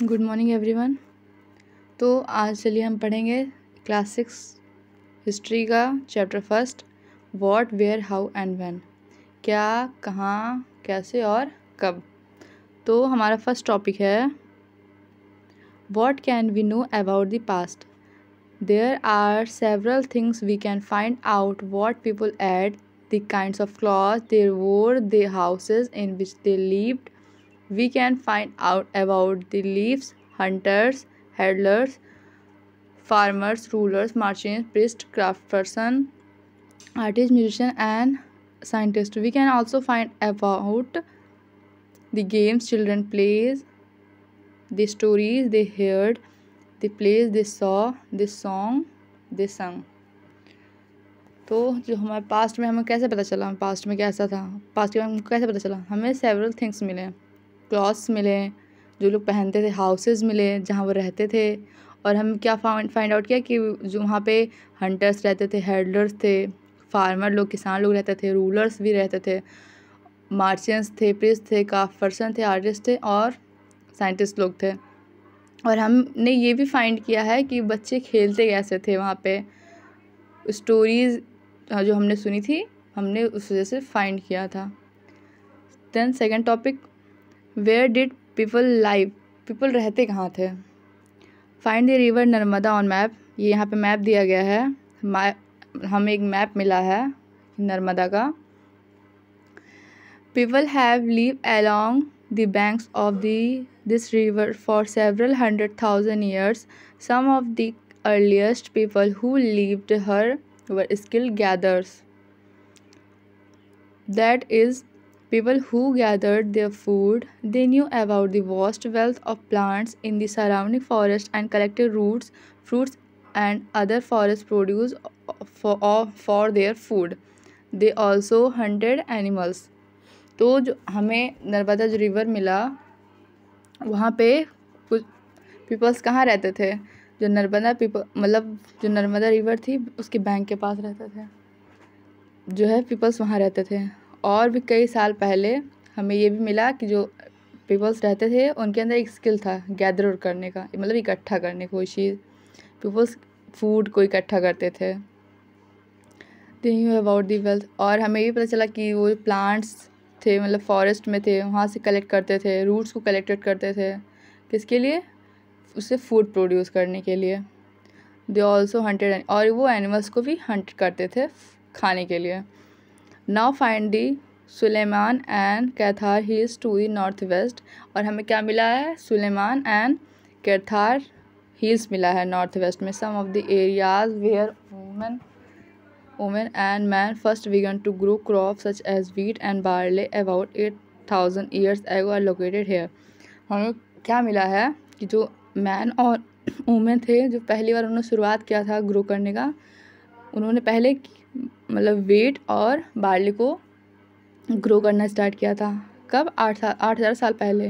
Good morning everyone. तो आज चलिए हम पढ़ेंगे क्लास 6 हिस्ट्री का chapter first, what, where, how and when. क्या, कहाँ, कैसे और कब। तो हमारा फर्स्ट टॉपिक है what can we know about the past. There are several things we can find out what people ate, the kinds of cloth they wore, the houses in which they lived. We can find out about the leaves, hunters, handlers, farmers, rulers, merchants, priests, craftsperson, artists, musicians, and scientists. We can also find about the games children plays, the stories they heard, the plays they saw, the song they sung. तो जो हमारे past में हमें कैसे पता चला past में कैसा था, पास्ट के बारे में कैसे पता चला, हमें सेवरल थिंग्स मिले, क्लॉथ्स मिले जो लोग पहनते थे, हाउसेस मिले जहाँ वो रहते थे, और हम क्या फाइंड आउट किया कि जो वहाँ पे हंटर्स रहते थे, हेडलर्स थे, फार्मर लोग, किसान लोग रहते थे, रूलर्स भी रहते थे, मार्चेंट्स थे, प्रिस्ट थे, क्राफ्ट पर्सन थे, आर्टिस्ट थे और साइंटिस्ट लोग थे। और हमने ये भी फाइंड किया है कि बच्चे खेलते कैसे थे वहाँ पे। स्टोरीज़ जो हमने सुनी थी हमने उस वजह से फाइंड किया था। Then second topic, where did people live, people रहते कहाँ थे। Find the river Narmada on map, ये यहाँ पे मैप दिया गया है, हमें एक मैप मिला है नर्मदा का। People have live along the banks of this river for several 100,000 years. Some of the earliest people who lived here were skilled gatherers. That is, people who gathered their food. They knew about the vast wealth of plants in the surrounding forest and collected roots, fruits, and other forest produce for their food. They also hunted animals. तो जो हमें नर्मदा जो river मिला वहाँ पे कुछ peoples कहाँ रहते थे, जो नर्मदा मतलब जो नर्मदा रिवर थी उसके बैंक के पास रहते थे, जो है पीपल्स वहाँ रहते थे। और भी कई साल पहले हमें ये भी मिला कि जो पीपल्स रहते थे उनके अंदर एक स्किल था गैदर करने का, मतलब इकट्ठा करने कोई चीज़, पीपल्स फूड को इकट्ठा करते थे। They knew about the wealth, और हमें ये पता चला कि वो प्लांट्स थे, मतलब फॉरेस्ट में थे, वहाँ से कलेक्ट करते थे, रूट्स को कलेक्टेड करते थे, किसके लिए, उससे फूड प्रोड्यूस करने के लिए। दे ऑल्सो हंटेड, और वो एनिमल्स को भी हंट करते थे खाने के लिए। Now find the Sulaiman and Kirthar hills to the north west, और हमें क्या मिला है, सुलेमान एंड कैथार हिल्स मिला है नॉर्थ वेस्ट में। Some of the areas where women and men first began to grow crops such as wheat and barley about 8,000 years ago are located here. हमें क्या मिला है कि जो मैन और वुमेन थे जो पहली बार उन्होंने शुरुआत किया था ग्रो करने का, उन्होंने पहले मतलब व्हीट और बार्ली को ग्रो करना स्टार्ट किया था। कब, 8,000 साल पहले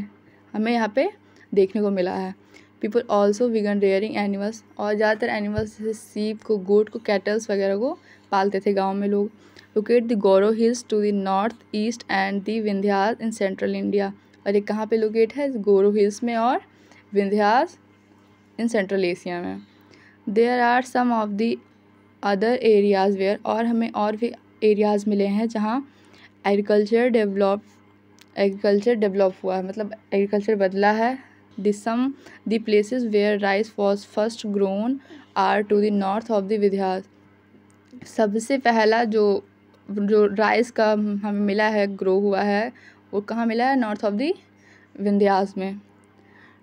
हमें यहाँ पे देखने को मिला है। People also began rearing animals, और ज़्यादातर एनिमल्स जैसे सीप को, गोट को, कैटल्स वगैरह को पालते थे गांव में लोग। Locate the Garo hills to the north east and the Vindhyas in central India, और ये कहाँ पे लोकेट है, गोरो हिल्स में और विंध्यास इन सेंट्रल एशिया में। There are some of the other areas where, और हमें और भी एरियाज़ मिले हैं जहाँ एग्रीकल्चर डेवलप हुआ है, मतलब एग्रीकल्चर बदला है। The places where rice was first grown are to the north of the Vindhyas. सबसे पहला जो राइस का हमें मिला है, ग्रो हुआ है, वो कहाँ मिला है, नॉर्थ ऑफ द विंध्यास में।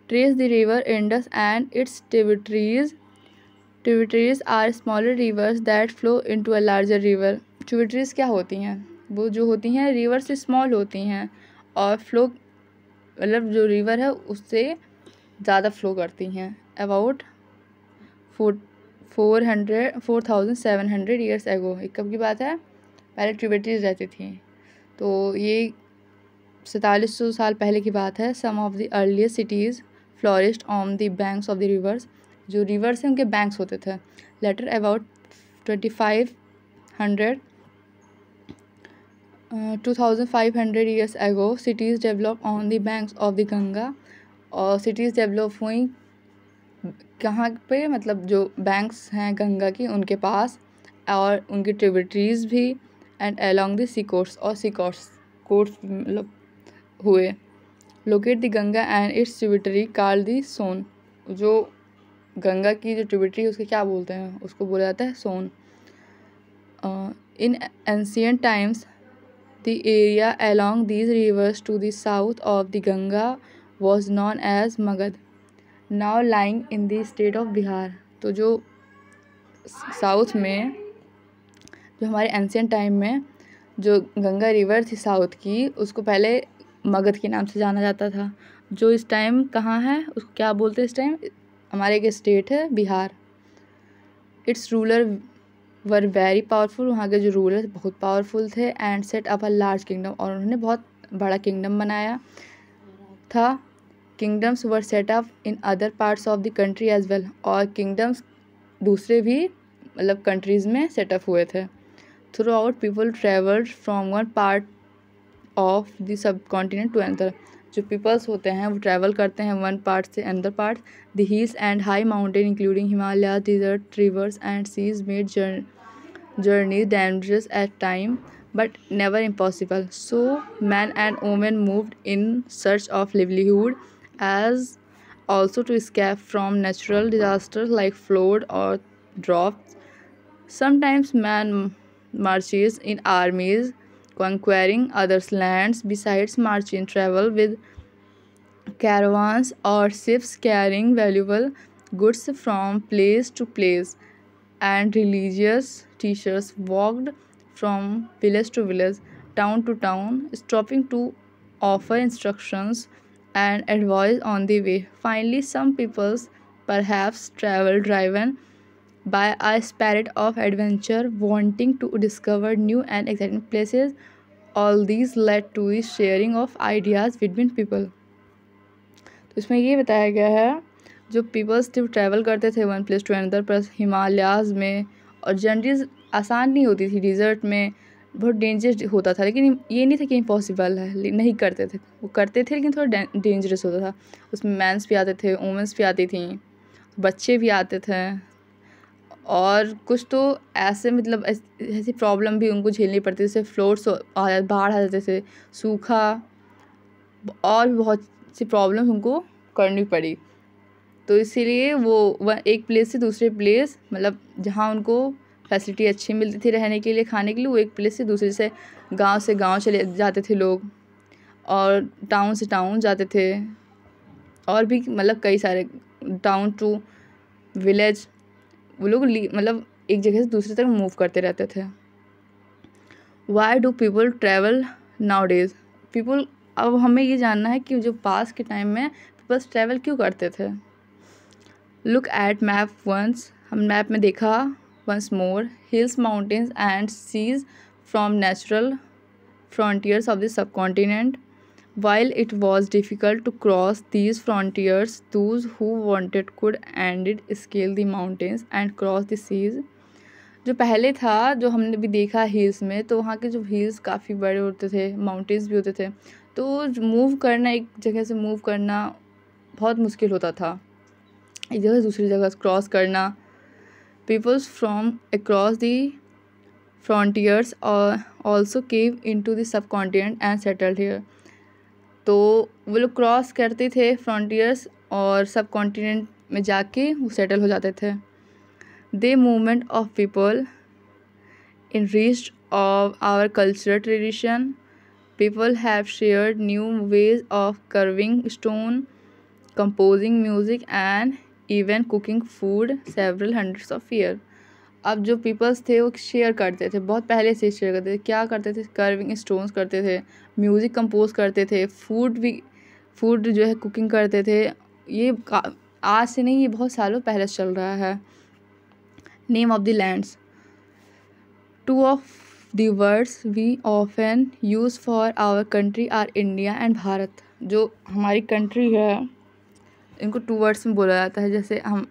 Trace the river Indus and its tributaries are smaller rivers that flow into a larger river. Tributaries क्या होती हैं, वो जो होती हैं रिवर से स्मॉल होती हैं और फ्लो, मतलब जो रिवर है उससे ज़्यादा फ्लो करती हैं। अबाउट 4,700 ईयर्स एगो, कब की बात है, पहले ट्रिब्यूटरीज रहती थी, तो ये 4700 साल पहले की बात है। Some of the earliest cities flourished on the banks of the rivers, जो रिवर्स हैं उनके बैंक्स होते थे। Later about 2,500 years ago, cities developed on the banks of the Ganga, और सिटीज़ डेवलप हुई कहाँ पे, मतलब जो बैंक्स हैं गंगा की उनके पास, और उनकी ट्रिब्यूटरीज भी, and along the sea coasts, और सी कोर्ट्स मतलब हुए। Locate the Ganga and its tributary called the Son. जो गंगा की जो ट्रिब्यूटरी उसके क्या बोलते हैं, उसको बोला जाता है Son. In ancient times the area along these rivers to the south of the Ganga was known as Magad, now lying in the state of Bihar. तो जो साउथ में, जो हमारे एंशियंट टाइम में जो गंगा रिवर थी साउथ की, उसको पहले मगध के नाम से जाना जाता था, जो इस टाइम कहाँ है, उसको क्या बोलते हैं इस टाइम, हमारे एक स्टेट है Bihar. Its ruler were very powerful, वहाँ के जो रूलर बहुत पावरफुल थे, and set up a large kingdom, और उन्होंने बहुत बड़ा किंगडम बनाया था। Kingdoms were set up in other parts of the country as well, और किंगडम्स दूसरे भी मतलब कंट्रीज़ में सेटअप हुए थे। Throughout people travelled from one part of the subcontinent to another. जो पीपल्स होते हैं वो ट्रैवल करते हैं वन पार्ट से another part. The hills and high mountain including Himalaya, desert, rivers and seas made journey dangerous at time but never impossible. So man and woman moved in search of livelihood, as also to escape from natural disasters like flood or droughts. Sometimes man marches in armies conquering others' lands. Besides marching, travel with caravans or ships carrying valuable goods from place to place, and religious teachers walked from village to village, town to town, stopping to offer instructions and advice on the way. Finally, some peoples perhaps traveled driven by a spirit of adventure, wanting to discover new and exciting places. All these led to the sharing of ideas between people. तो इसमें ये बताया गया है, जो peoples थे travel करते थे one place to another, plus Himalayas में, और जर्नीज आसान नहीं होती थी, डिज़र्ट में बहुत डेंजरस होता था, लेकिन ये नहीं था कि इम्पॉसिबल है, नहीं करते थे, वो करते थे लेकिन थोड़ा डेंजरस होता था। उसमें मैंस भी आते थे, वुमेंस भी आती थी, बच्चे भी आते थे, और कुछ तो ऐसे मतलब ऐसी प्रॉब्लम भी उनको झेलनी पड़ती थी, जैसे फ्लोड्स, बाढ़ आ जाते थे, सूखा, और भी बहुत सी प्रॉब्लम उनको करनी पड़ी। तो इसीलिए वो एक प्लेस से दूसरे प्लेस, मतलब जहाँ उनको फैसिलिटी अच्छी मिलती थी रहने के लिए, खाने के लिए, वो एक प्लेस से दूसरे से गांव चले जाते थे लोग, और टाउन से टाउन जाते थे, और भी मतलब कई सारे टाउन टू विलेज, वो लोग मतलब एक जगह से दूसरी तरफ मूव करते रहते थे। Why do people travel now days? People, अब हमें ये जानना है कि जो पास के टाइम में पीपल्स ट्रैवल क्यों करते थे। लुक एट मैप वंस, हम मैप में देखा, once more, hills, mountains and seas from natural frontiers of the subcontinent. While it was difficult to cross these frontiers, those who wanted could indeed scale the mountains and cross the seas. जो पहले था, जो हमने भी देखा hills में, तो वहाँ के जो हिल्स काफ़ी बड़े होते थे, माउंटेन्स भी होते थे, तो मूव करना, एक जगह से मूव करना बहुत मुश्किल होता था, एक जगह से दूसरी जगह क्रॉस करना. Peoples from across the frontiers also came into the subcontinent and settled here. तो वो लोग क्रॉस करते थे फ्रंटियर्स, और सब कॉन्टिनेंट में जाके वो सेटल हो जाते थे. The movement of people enriched of our cultural tradition. People have shared new ways of carving stone, composing music and even cooking food several hundreds of years. अब जो पीपल्स थे वो शेयर करते थे, बहुत पहले से शेयर करते थे. क्या करते थे? कर्विंग स्टोन्स करते थे, म्यूज़िक कंपोज करते थे, फूड जो है कुकिंग करते थे. ये आज से नहीं, ये बहुत सालों पहले चल रहा है. Name of the lands. Two of the words we often use for our country are India and Bharat. जो हमारी कंट्री है, इनको 2 वर्ड्स में बोला जाता है, जैसे हम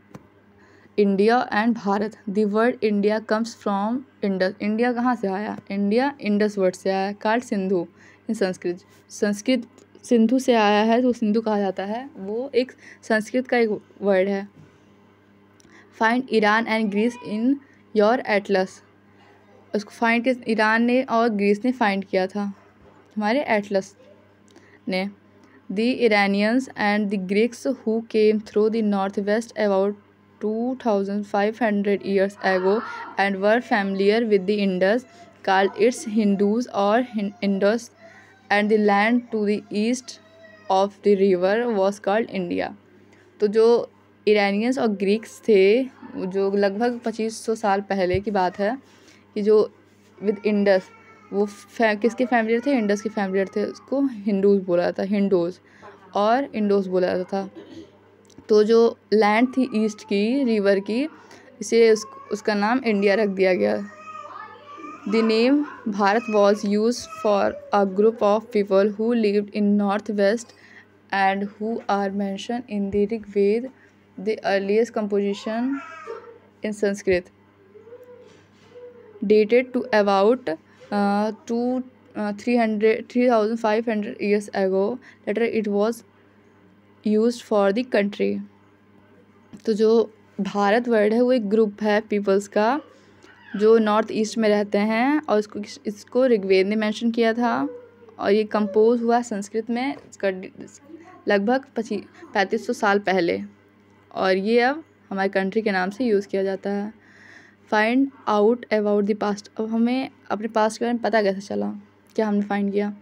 India and Bharat. The word India comes from Indus. India कहाँ से आया? इंडिया इंडस वर्ड से आया. कार्ड सिंधु इन संस्कृत सिंधु से आया है, तो सिंधु कहा जाता है, वो एक संस्कृत का एक वर्ड है। Find Iran and Greece in your atlas. उसको फाइंड किस, ईरान ने और ग्रीस ने फाइंड किया था हमारे एटलस ने। The Iranians and the Greeks who came through the north waste about 2500 years ago and were familiar with the Indus called its Hindus or Indus, and the land to the east of the river was called India। तो जो Iranians और Greeks थे, जो लगभग 2500 साल पहले की बात है, कि जो विद इंडस, वो किसके फैमिलियर थे? इंडस के फैमिलियर थे। उसको हिंदूज बोला जाता, हिंडोज और इंडोस बोला जाता था। तो जो लैंड थी ईस्ट की, रिवर की, इसे उसका नाम इंडिया रख दिया गया। The name Bharat was use for a group of people who lived in north west and who are mention in the Rigveda, the earliest composition in Sanskrit, dated to about 3,500 years ago. Later it was used for the country। तो जो Bharat word है वो एक group है peoples का जो north east में रहते हैं, और इसको ऋग्वेद ने मेंशन किया था, और ये कंपोज हुआ संस्कृत में इसका लगभग 3500 साल पहले, और ये अब हमारे कंट्री के नाम से यूज़ किया जाता है। Find out about the past. अब हमें अपने पास्ट के बारे में पता कैसे चला, क्या हमने फाइंड किया?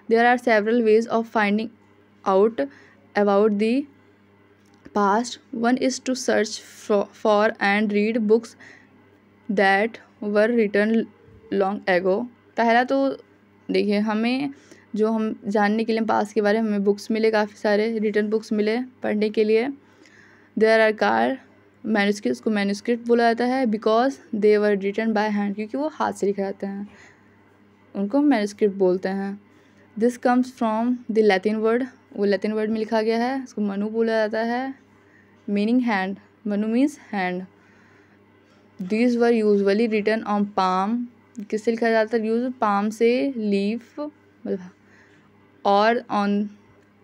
There are several ways of finding out about the past. One is to search for and read books that were written long ago. पहला तो देखिए, हमें जो हम जानने के लिए पास्ट के बारे में हमें बुक्स मिले, काफ़ी सारे रिटन बुक्स मिले पढ़ने के लिए। देयर आर कार मैन्यूस्क्रिप्ट, उसको मैन्यूस्क्रिप्ट बोला जाता है, because they were written by hand, क्योंकि वो हाथ से लिखे जाते हैं, उनको मैन्यूस्क्रिप्ट बोलते हैं। This comes from the Latin word, वो लैटिन वर्ड में लिखा गया है, उसको मनु बोला जाता है, meaning hand. Manu means hand. These were usually written on palm, किससे लिखा जाता है? यूज पाम से, लीफ और on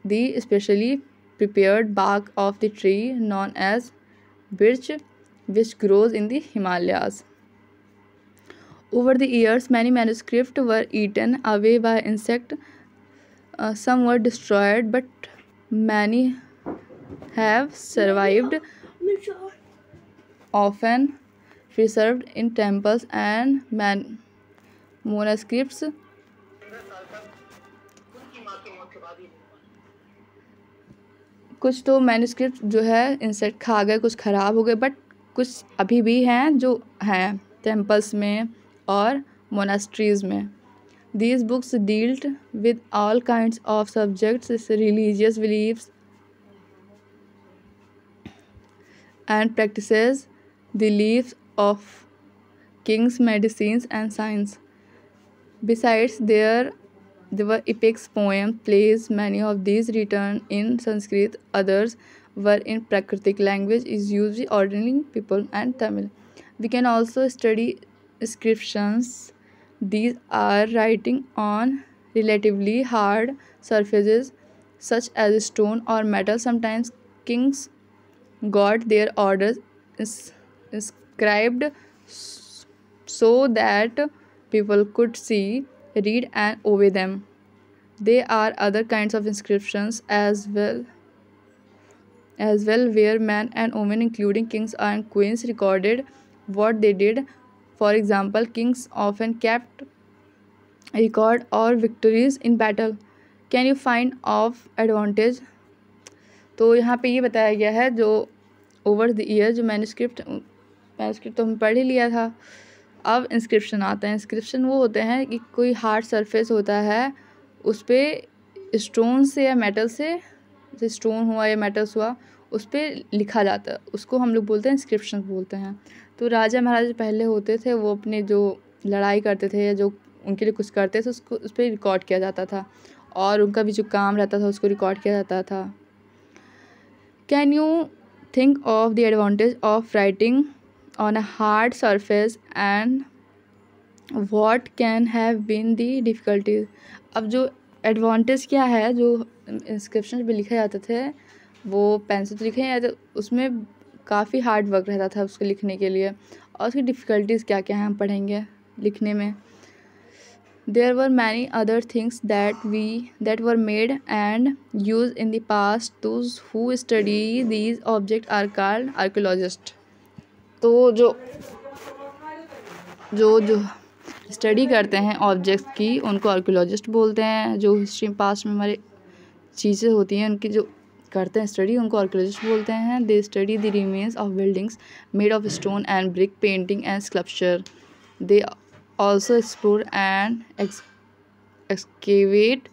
the specially prepared bark of the tree known as birch, which grows in the Himalayas. Over the years, many manuscripts were eaten away by insects. Some were destroyed, but many have survived, often preserved in temples and manuscripts. कुछ तो manuscript जो है insect खा गए, कुछ ख़राब हो गए, बट कुछ अभी भी हैं जो हैं टेम्पल्स में और मोनास्ट्रीज़ में। These books dealt with all kinds of subjects, religious beliefs and practices, the lives of kings, medicines and science. Besides there were epics, poems, plays. Many of these written in Sanskrit, others were in Prakritic language is used by ordinary people and Tamil. We can also study inscriptions. These are writing on relatively hard surfaces such as stone or metal. Sometimes kings got their orders inscribed so that people could see, read and obey them. There are other kinds of inscriptions as well where men and women including kings and queens recorded what they did. For example, kings often kept record of victories in battle. Can you find of advantage? तो यहाँ पे ये बताया गया है जो over the year जो manuscript तो हम पढ़ ही लिया था। अब इंस्क्रिप्शन आता है। इंस्क्रिप्शन वो होते हैं कि कोई हार्ड सरफेस होता है, उस पर स्टोन से या मेटल से, जैसे स्टोन हुआ या मेटल्स हुआ, उस पर लिखा जाता है, उसको हम लोग बोलते हैं इंस्क्रिप्शन बोलते हैं। तो राजा महाराजा पहले होते थे, वो अपने जो लड़ाई करते थे या जो उनके लिए कुछ करते थे उसको उस पर रिकॉर्ड किया जाता था, और उनका भी जो काम रहता था उसको रिकॉर्ड किया जाता था। Can you think of the advantage of writing on a hard surface and what can have been the difficulties? अब जो एडवांटेज क्या है, जो इंस्क्रिप्शन पे लिखे जाते थे वो पेंसिल से लिखे जाते, उसमें काफ़ी हार्ड वर्क रहता था उसको लिखने के लिए। और उसकी डिफ़िकल्टीज़ क्या क्या हैं हम पढ़ेंगे लिखने में। There were many other things that were made and used in the past. Those who study these objects are called archaeologists. तो जो स्टडी करते हैं ऑब्जेक्ट्स की उनको आर्कियोलॉजिस्ट बोलते हैं। जो हिस्ट्री पास्ट में हमारे चीज़ें होती हैं उनकी जो करते हैं स्टडी उनको आर्कियोलॉजिस्ट बोलते हैं। They study the remains of buildings made of stone and brick, painting and sculpture. They also explore and excavate,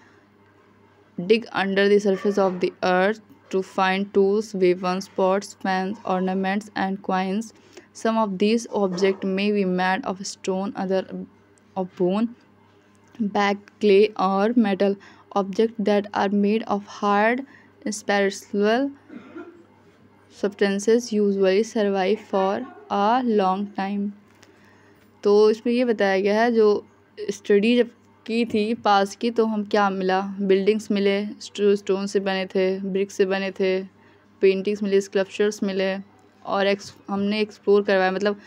dig under the surface of the earth to find tools, weapons, pots, fans, ornaments, and coins. Some of these objects may be made of stone, other of bone, baked clay, or metal. Objects that are made of hard, spiritual substances usually survive for a long time. तो इसमें ये बताया गया है, जो study जब की थी पास की तो हम क्या मिला, बिल्डिंग्स मिले स्टोन से बने थे, ब्रिक से बने थे, पेंटिंग्स मिले, स्कल्पचर्स मिले, और हमने एक्सप्लोर करवाया मतलब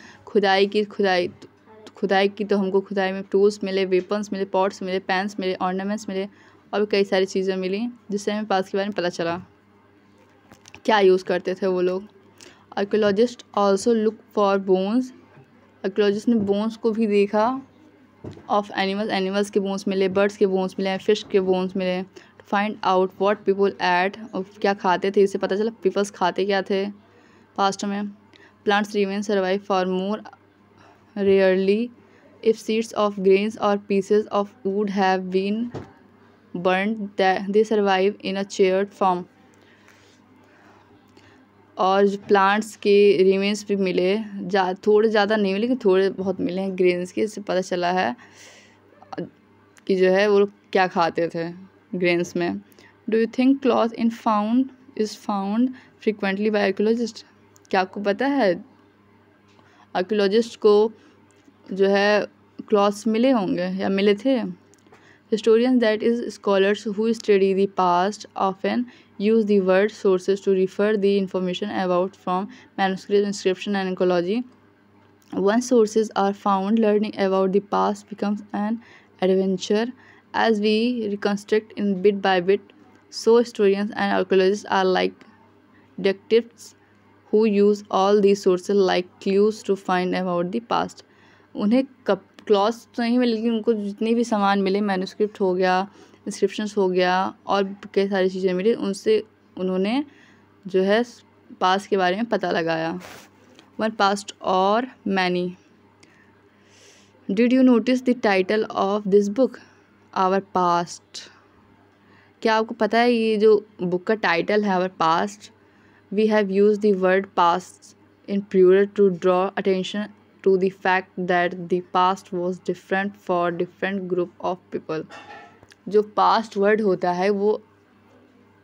खुदाई की तो हमको खुदाई में टूल्स मिले, वेपन्स मिले, पॉट्स मिले, पैन्स मिले, ऑर्नामेंट्स मिले, और भी कई सारी चीज़ें मिली जिससे हमें पास के बारे में पता चला क्या यूज़ करते थे वो लोग। Archaeologist also look for bones. Archaeologist ने बोन्स को भी देखा ऑफ एनिमल्स के बोन्स मिले, बर्ड्स के बोन्स मिले, फिश के बोन्स मिले, to find out what people ate, और क्या खाते थे, इससे पता चला पीपल्स खाते क्या थे पास्ट में। Plants remain survive for more rarely if seeds of grains और pieces of wood have been burned they survive in a charred form. और जो प्लांट्स के रिमेन्स भी मिले, थोड़े ज़्यादा नहीं मिले लेकिन थोड़े बहुत मिले हैं ग्रेन्स के, इससे पता चला है कि जो है वो लोग क्या खाते थे ग्रेन्स में। Do you think cloth is found frequently by archaeologist. क्या आपको पता है आर्कियोलॉजिस्ट को जो है क्लॉथ्स मिले होंगे या मिले थे। Historians, that is, scholars who study the past, often use the word sources to refer the information about from manuscripts, inscription, and archaeology. Once sources are found, learning about the past becomes an adventure as we reconstruct in bit by bit. So historians and archaeologists are like detectives who use all these sources like clues to find about the past. उन्हें clothes तो नहीं मिले लेकिन उनको जितने भी सामान मिले, मैन्युस्क्रिप्ट हो गया, इंस्क्रिप्शंस हो गया, और कई सारी चीज़ें मिली, उनसे उन्होंने जो है पास्ट के बारे में पता लगाया। वन पास्ट और many. Did you notice the title of this book, our past. क्या आपको पता है ये जो बुक का टाइटल है our past, we have use the word past in plural to draw attention to the fact that the past was different for different group of people. जो past word होता है वो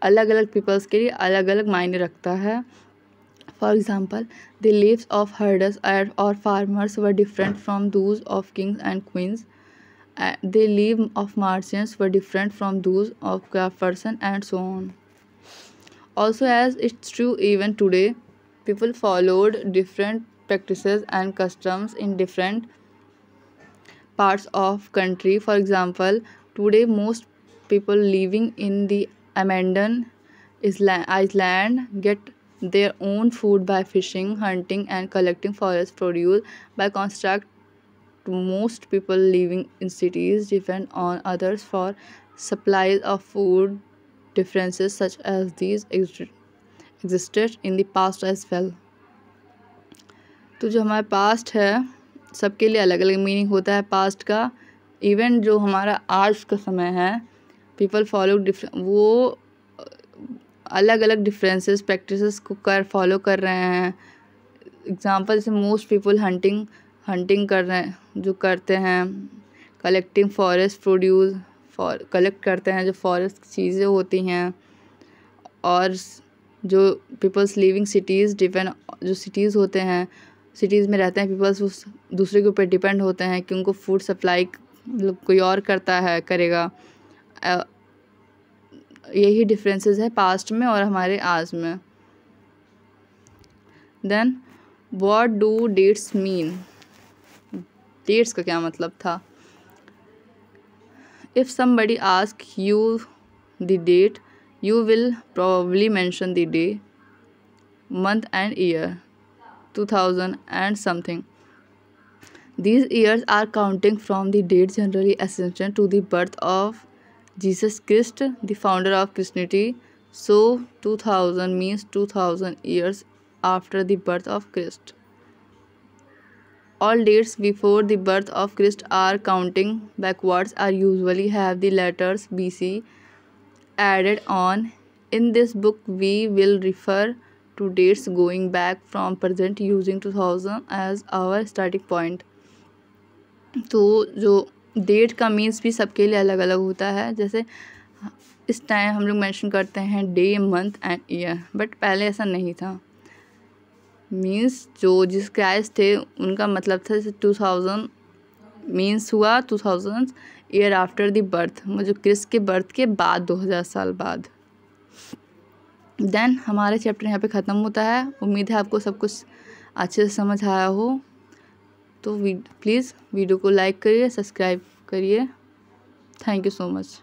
अलग अलग peoples के लिए अलग अलग मायने रखता है। For example, the lives of herders or farmers were different from those of kings and queens. The lives of merchants were different from those of craftsmen and so on. Also, as it's true even today, people followed different practices and customs in different parts of country. For example, today most people living in the abandoned island get their own food by fishing, hunting, and collecting forest produce. By contrast, most people living in cities depend on others for supplies of food. Differences such as these existed in the past as well. तो जो हमारा past है सबके लिए अलग अलग meaning होता है पास्ट का। इवन जो हमारा आज का समय है, पीपल फॉलो वो अलग अलग डिफरेंसेस प्रैक्टिसेस को फॉलो कर रहे हैं। एग्जांपल जैसे मोस्ट पीपल हंटिंग कर रहे हैं, जो करते हैं, कलेक्टिंग फॉरेस्ट प्रोड्यूस कलेक्ट करते हैं जो फॉरेस्ट चीज़ें होती हैं, और जो पीपल्स लिविंग सिटीज़ डिपेंड, जो सिटीज़ होते हैं, सिटीज़ में रहते हैं पीपल्स उस दूसरे के ऊपर डिपेंड होते हैं कि उनको फूड सप्लाई मतलब कोई और करेगा। यही डिफरेंसेस है पास्ट में और हमारे आज में। Then what do dates mean, dates का क्या मतलब था। If somebody ask you the date you will probably mention the day, month and year, 2000 and something. These years are counting from the date generally associated to the birth of Jesus Christ, the founder of Christianity. So 2000 means 2000 years after the birth of Christ. All dates before the birth of Christ are counting backwards are usually have the letters BC added on. In this book we will refer to dates going back from present using 2000 as our starting point. तो जो date का means भी सबके लिए अलग अलग होता है। जैसे इस टाइम हम लोग मेंशन करते हैं day, month and year, but पहले ऐसा नहीं था। मीन्स जो जिस क्राइस्ट थे उनका मतलब था 2000 मीन्स हुआ 2000 ईयर आफ्टर द बर्थ, जो क्रिस्ट के बर्थ के बाद 2000 साल बाद। देन हमारा चैप्टर यहाँ पे ख़त्म होता है। उम्मीद है आपको सब कुछ अच्छे से समझ आया हो। तो प्लीज़ वीडियो को लाइक करिए, सब्सक्राइब करिए। Thank you so much.